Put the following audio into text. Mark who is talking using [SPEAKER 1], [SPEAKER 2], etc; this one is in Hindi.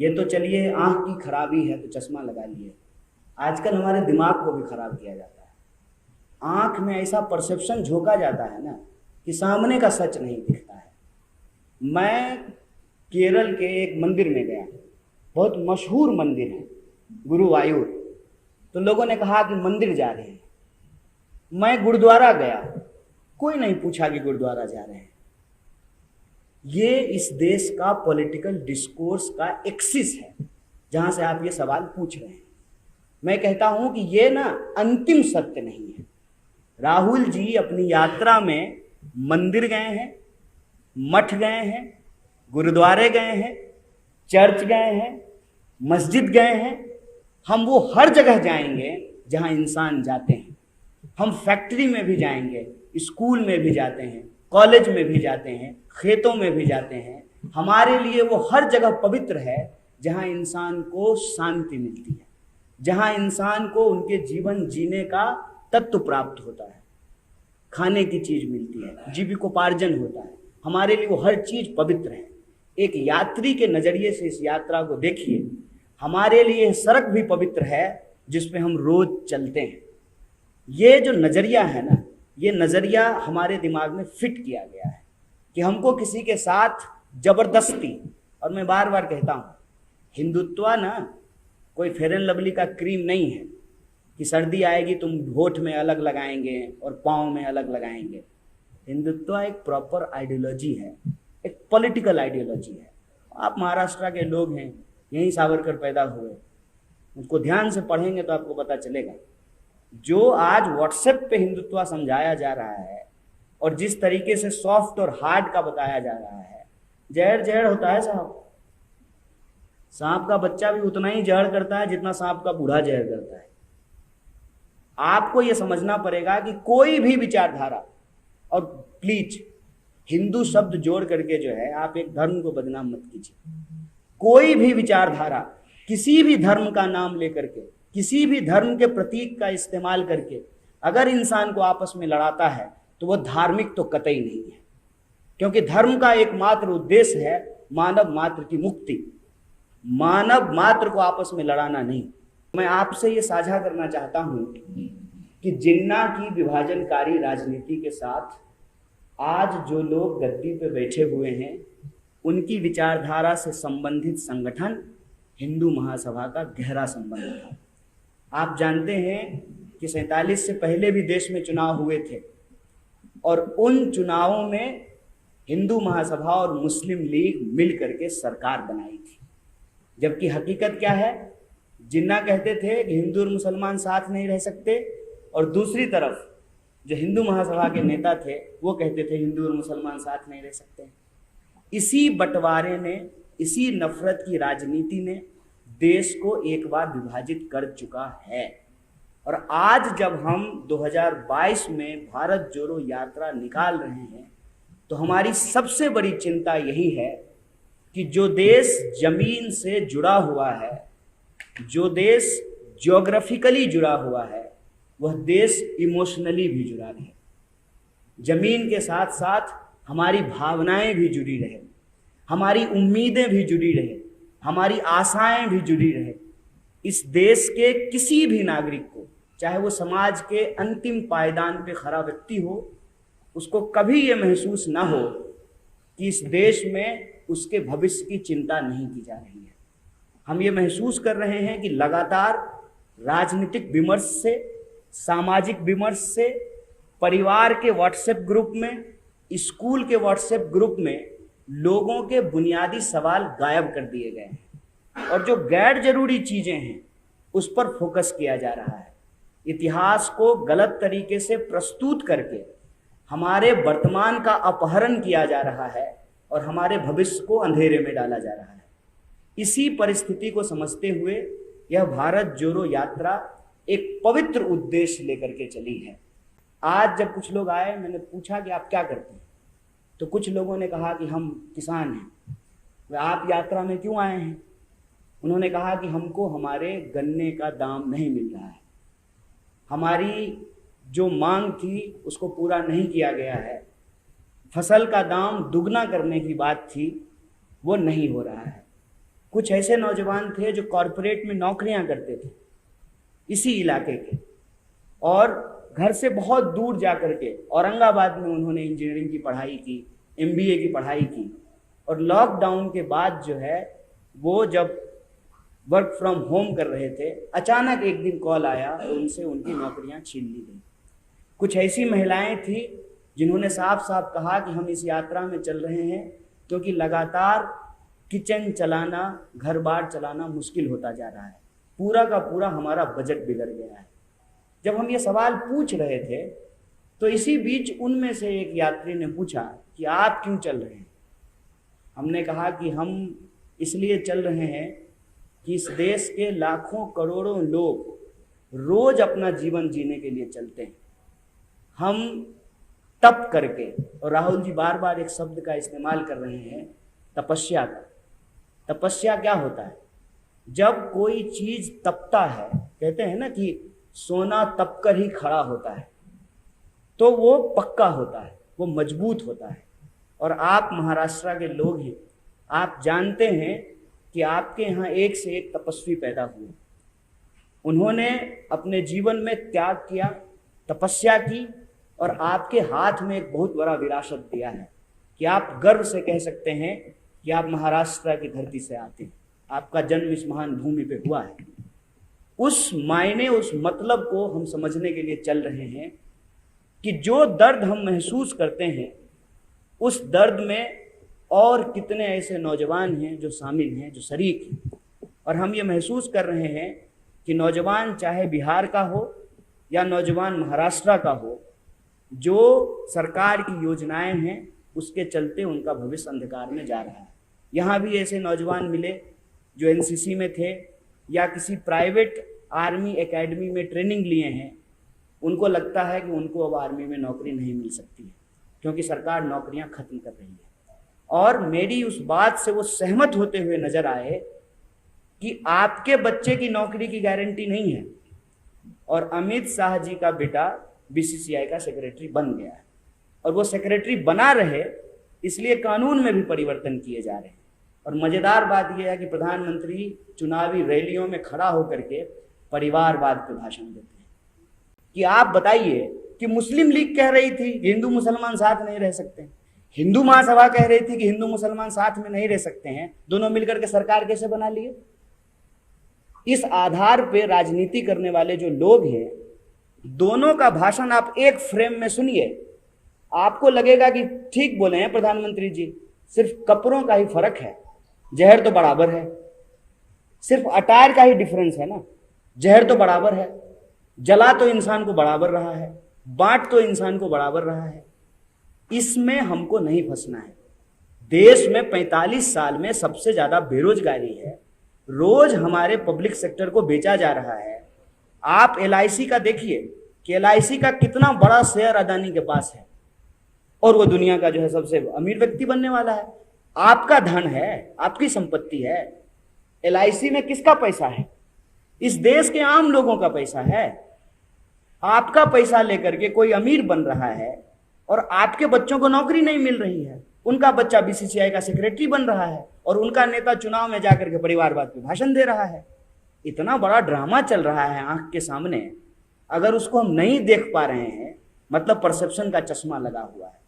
[SPEAKER 1] ये तो चलिए आंख की खराबी है तो चश्मा लगा लिए, आजकल हमारे दिमाग को भी खराब किया जाता है। आंख में ऐसा परसेप्शन झोंका जाता है ना कि सामने का सच नहीं दिखता है। मैं केरल के एक मंदिर में गया, बहुत मशहूर मंदिर है गुरुवायूर। तो लोगों ने कहा कि मंदिर जा रहे हैं। मैं गुरुद्वारा गया, कोई नहीं पूछा कि गुरुद्वारा जा रहे हैं। ये इस देश का पॉलिटिकल डिस्कोर्स का एक्सिस है जहां से आप ये सवाल पूछ रहे हैं। मैं कहता हूं कि ये ना अंतिम सत्य नहीं है। राहुल जी अपनी यात्रा में मंदिर गए हैं, मठ गए हैं, गुरुद्वारे गए हैं, चर्च गए हैं, मस्जिद गए हैं। हम वो हर जगह जाएंगे जहां इंसान जाते हैं। हम फैक्ट्री में भी जाएंगे, स्कूल में भी जाते हैं, कॉलेज में भी जाते हैं, खेतों में भी जाते हैं। हमारे लिए वो हर जगह पवित्र है जहां इंसान को शांति मिलती है, जहां इंसान को उनके जीवन जीने का तत्व प्राप्त होता है, खाने की चीज मिलती है, जीविकोपार्जन होता है। हमारे लिए वो हर चीज पवित्र है। एक यात्री के नजरिए से इस यात्रा को देखिए। हमारे लिए सड़क भी पवित्र है जिस पे हम रोज चलते हैं। ये जो नजरिया है ना, ये नजरिया हमारे दिमाग में फिट किया गया है कि हमको किसी के साथ जबरदस्ती, और मैं बार बार कहता हूं, हिंदुत्व ना कोई फेयर एंड लवली का क्रीम नहीं है कि सर्दी आएगी तुम होठ में अलग लगाएंगे और पाँव में अलग लगाएंगे। हिंदुत्व एक प्रॉपर आइडियोलॉजी है, एक पॉलिटिकल आइडियोलॉजी है। आप महाराष्ट्र के लोग हैं, यहीं सावरकर पैदा हुए, उसको ध्यान से पढ़ेंगे तो आपको पता चलेगा। जो आज व्हाट्सएप पे हिंदुत्व समझाया जा रहा है और जिस तरीके से सॉफ्ट और हार्ड का बताया जा रहा है, जहर जहर होता है साहब। सांप का बच्चा भी उतना ही जहर करता है जितना सांप का बूढ़ा जहर करता है। आपको यह समझना पड़ेगा कि कोई भी विचारधारा, और प्लीज हिंदू शब्द जोड़ करके जो है आप एक धर्म को बदनाम मत कीजिए। कोई भी विचारधारा किसी भी धर्म का नाम लेकर के, किसी भी धर्म के प्रतीक का इस्तेमाल करके अगर इंसान को आपस में लड़ाता है तो वह धार्मिक तो कतई नहीं है, क्योंकि धर्म का एकमात्र उद्देश्य है मानव मात्र की मुक्ति, मानव मात्र को आपस में लड़ाना नहीं। मैं आपसे ये साझा करना चाहता हूं कि जिन्ना की विभाजनकारी राजनीति के साथ आज जो लोग गद्दी पे बैठे हुए हैं, उनकी विचारधारा से संबंधित संगठन हिंदू महासभा का गहरा संबंध था। आप जानते हैं कि 47 से पहले भी देश में चुनाव हुए थे और उन चुनावों में हिंदू महासभा और मुस्लिम लीग मिल करके सरकार बनाई थी। जबकि हकीकत क्या है, जिन्ना कहते थे कि हिंदू और मुसलमान साथ नहीं रह सकते, और दूसरी तरफ जो हिंदू महासभा के नेता थे वो कहते थे हिंदू और मुसलमान साथ नहीं रह सकते। इसी बंटवारे ने, इसी नफरत की राजनीति ने देश को एक बार विभाजित कर चुका है। और आज जब हम 2022 में भारत जोड़ो यात्रा निकाल रहे हैं तो हमारी सबसे बड़ी चिंता यही है कि जो देश जमीन से जुड़ा हुआ है, जो देश ज्योग्राफिकली जुड़ा हुआ है, वह देश इमोशनली भी जुड़ा रहे। जमीन के साथ साथ हमारी भावनाएं भी जुड़ी रहे, हमारी उम्मीदें भी जुड़ी रहे, हमारी आशाएं भी जुड़ी रहे। इस देश के किसी भी नागरिक को, चाहे वो समाज के अंतिम पायदान पे खड़ा व्यक्ति हो, उसको कभी ये महसूस ना हो कि इस देश में उसके भविष्य की चिंता नहीं की जा रही है। हम ये महसूस कर रहे हैं कि लगातार राजनीतिक विमर्श से, सामाजिक विमर्श से, परिवार के व्हाट्सएप ग्रुप में, स्कूल के व्हाट्सएप ग्रुप में लोगों के बुनियादी सवाल गायब कर दिए गए हैं और जो गैर जरूरी चीजें हैं उस पर फोकस किया जा रहा है। इतिहास को गलत तरीके से प्रस्तुत करके हमारे वर्तमान का अपहरण किया जा रहा है और हमारे भविष्य को अंधेरे में डाला जा रहा है। इसी परिस्थिति को समझते हुए यह भारत जोड़ो यात्रा एक पवित्र उद्देश्य लेकर के चली है। आज जब कुछ लोग आए, मैंने पूछा कि आप क्या करते हैं, तो कुछ लोगों ने कहा कि हम किसान हैं। वे आप यात्रा में क्यों आए हैं? उन्होंने कहा कि हमको हमारे गन्ने का दाम नहीं मिल रहा है, हमारी जो मांग थी उसको पूरा नहीं किया गया है, फसल का दाम दुगना करने की बात थी वो नहीं हो रहा है। कुछ ऐसे नौजवान थे जो कॉरपोरेट में नौकरियां करते थे इसी इलाके के, और घर से बहुत दूर जा करके औरंगाबाद में उन्होंने इंजीनियरिंग की पढ़ाई की, एमबीए की पढ़ाई की। और लॉकडाउन के बाद जो है वो जब वर्क फ्रॉम होम कर रहे थे, अचानक एक दिन कॉल आया और उनसे उनकी नौकरियां छीन ली गई। कुछ ऐसी महिलाएं थी जिन्होंने साफ साफ कहा कि हम इस यात्रा में चल रहे हैं क्योंकि लगातार किचन चलाना, घर बार चलाना मुश्किल होता जा रहा है, पूरा का पूरा हमारा बजट बिगड़ गया है। जब हम ये सवाल पूछ रहे थे तो इसी बीच उनमें से एक यात्री ने पूछा कि आप क्यों चल रहे हैं। हमने कहा कि हम इसलिए चल रहे हैं कि इस देश के लाखों करोड़ों लोग रोज अपना जीवन जीने के लिए चलते हैं। हम तप करके, और राहुल जी बार बार एक शब्द का इस्तेमाल कर रहे हैं, तपस्या का। तपस्या क्या होता है? जब कोई चीज तपता है, कहते हैं ना कि सोना तप कर ही खड़ा होता है, तो वो पक्का होता है, वो मजबूत होता है। और आप महाराष्ट्र के लोग हैं, आप जानते हैं कि आपके यहाँ एक से एक तपस्वी पैदा हुए। उन्होंने अपने जीवन में त्याग किया, तपस्या की, और आपके हाथ में एक बहुत बड़ा विरासत दिया है कि आप गर्व से कह सकते हैं कि आप महाराष्ट्र की धरती से आते हैं, आपका जन्म इस महान भूमि पे हुआ है। उस मायने, उस मतलब को हम समझने के लिए चल रहे हैं कि जो दर्द हम महसूस करते हैं, उस दर्द में और कितने ऐसे नौजवान हैं जो शामिल हैं, जो शरीक हैं। और हम ये महसूस कर रहे हैं कि नौजवान चाहे बिहार का हो या नौजवान महाराष्ट्र का हो, जो सरकार की योजनाएं हैं उसके चलते उनका भविष्य अंधकार में जा रहा है। यहाँ भी ऐसे नौजवान मिले जो एनसीसी में थे या किसी प्राइवेट आर्मी एकेडमी में ट्रेनिंग लिए हैं। उनको लगता है कि उनको अब आर्मी में नौकरी नहीं मिल सकती है क्योंकि सरकार नौकरियां खत्म कर रही है। और मेरी उस बात से वो सहमत होते हुए नजर आए कि आपके बच्चे की नौकरी की गारंटी नहीं है। और अमित शाह जी का बेटा बीसीसीआई का सेक्रेटरी बन गया है, और वो सेक्रेटरी बना रहे इसलिए कानून में भी परिवर्तन किए जा रहे हैं। और मजेदार बात यह है कि प्रधानमंत्री चुनावी रैलियों में खड़ा होकर के परिवारवाद पे भाषण देते हैं कि आप बताइए कि मुस्लिम लीग कह रही थी कि हिंदू मुसलमान साथ नहीं रह सकते, हिंदू महासभा कह रही थी कि हिंदू मुसलमान साथ में नहीं रह सकते हैं, दोनों मिलकर के सरकार कैसे बना लिए? इस आधार पे राजनीति करने वाले जो लोग हैं, दोनों का भाषण आप एक फ्रेम में सुनिए, आपको लगेगा कि ठीक बोले हैं प्रधानमंत्री जी, सिर्फ कपड़ों का ही फर्क है, जहर तो बराबर है। सिर्फ अटायर का ही डिफरेंस है ना, जहर तो बराबर है, जला तो इंसान को बराबर रहा है, बांट तो इंसान को बराबर रहा है। इसमें हमको नहीं फंसना है। देश में 45 साल में सबसे ज्यादा बेरोजगारी है, रोज हमारे पब्लिक सेक्टर को बेचा जा रहा है। आप एलआईसी का देखिए कि एलआईसी का कितना बड़ा शेयर अदानी के पास है, और वो दुनिया का जो है सबसे अमीर व्यक्ति बनने वाला है। आपका धन है, आपकी संपत्ति है। एलआईसी में किसका पैसा है? इस देश के आम लोगों का पैसा है। आपका पैसा लेकर के कोई अमीर बन रहा है और आपके बच्चों को नौकरी नहीं मिल रही है, उनका बच्चा बीसीसीआई का सेक्रेटरी बन रहा है और उनका नेता चुनाव में जाकर के परिवारवाद पे भाषण दे रहा है। इतना बड़ा ड्रामा चल रहा है आंख के सामने, अगर उसको हम नहीं देख पा रहे हैं मतलब परसेप्शन का चश्मा लगा हुआ है।